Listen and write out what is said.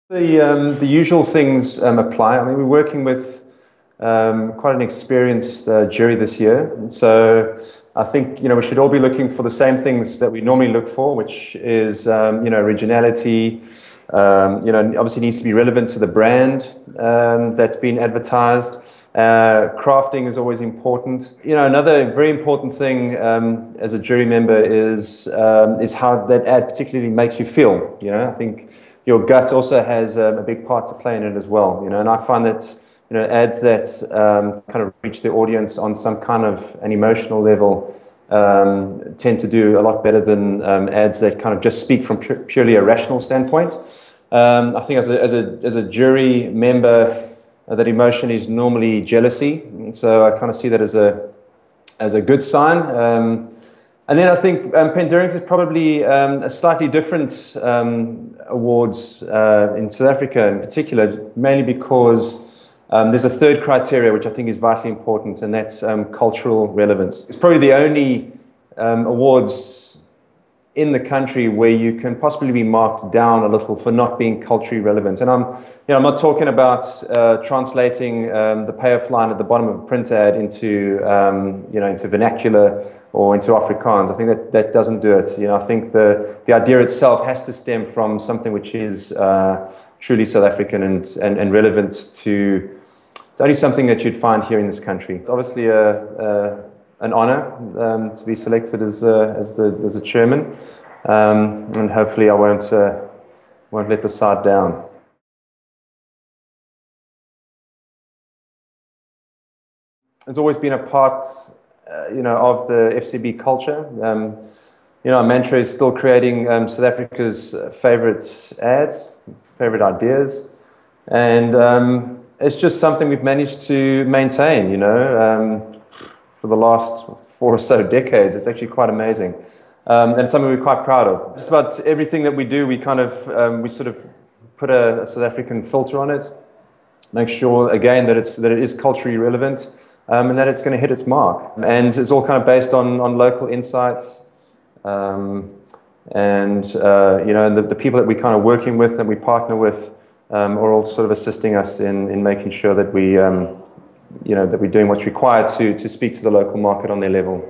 The usual things apply. I mean, we're working with quite an experienced jury this year. And so I think, we should all be looking for the same things that we normally look for, which is, originality, obviously needs to be relevant to the brand that's been advertised. Crafting is always important. Another very important thing as a jury member is how that ad particularly makes you feel. I think your gut also has a big part to play in it as well. And I find that ads that kind of reach the audience on some kind of an emotional level tend to do a lot better than ads that kind of just speak from purely a rational standpoint. I think as a jury member, that emotion is normally jealousy, so I kind of see that as a good sign. And then I think Pendorings is probably a slightly different awards in South Africa in particular, mainly because there's a third criteria which I think is vitally important, and that's cultural relevance. It's probably the only awards in the country where you can possibly be marked down a little for not being culturally relevant. And I'm not talking about translating the payoff line at the bottom of a print ad into into vernacular or into Afrikaans. I think that doesn't do it. I think the idea itself has to stem from something which is truly South African and relevant to only something that you'd find here in this country. It's obviously an honor to be selected as a chairman, and hopefully I won't let the side down. It's always been a part, of the FCB culture. Our mantra is still creating South Africa's favorite ads, favorite ideas, and it's just something we've managed to maintain, for the last 4 or so decades. It's actually quite amazing, and it's something we're quite proud of. Just about everything that we do, we kind of we sort of put a South African filter on it, make sure again that it is culturally relevant, and that it's going to hit its mark. And it's all kind of based on local insights, and the people that we're kind of working with and we partner with are all sort of assisting us in making sure that we that we're doing what's required to speak to the local market on their level.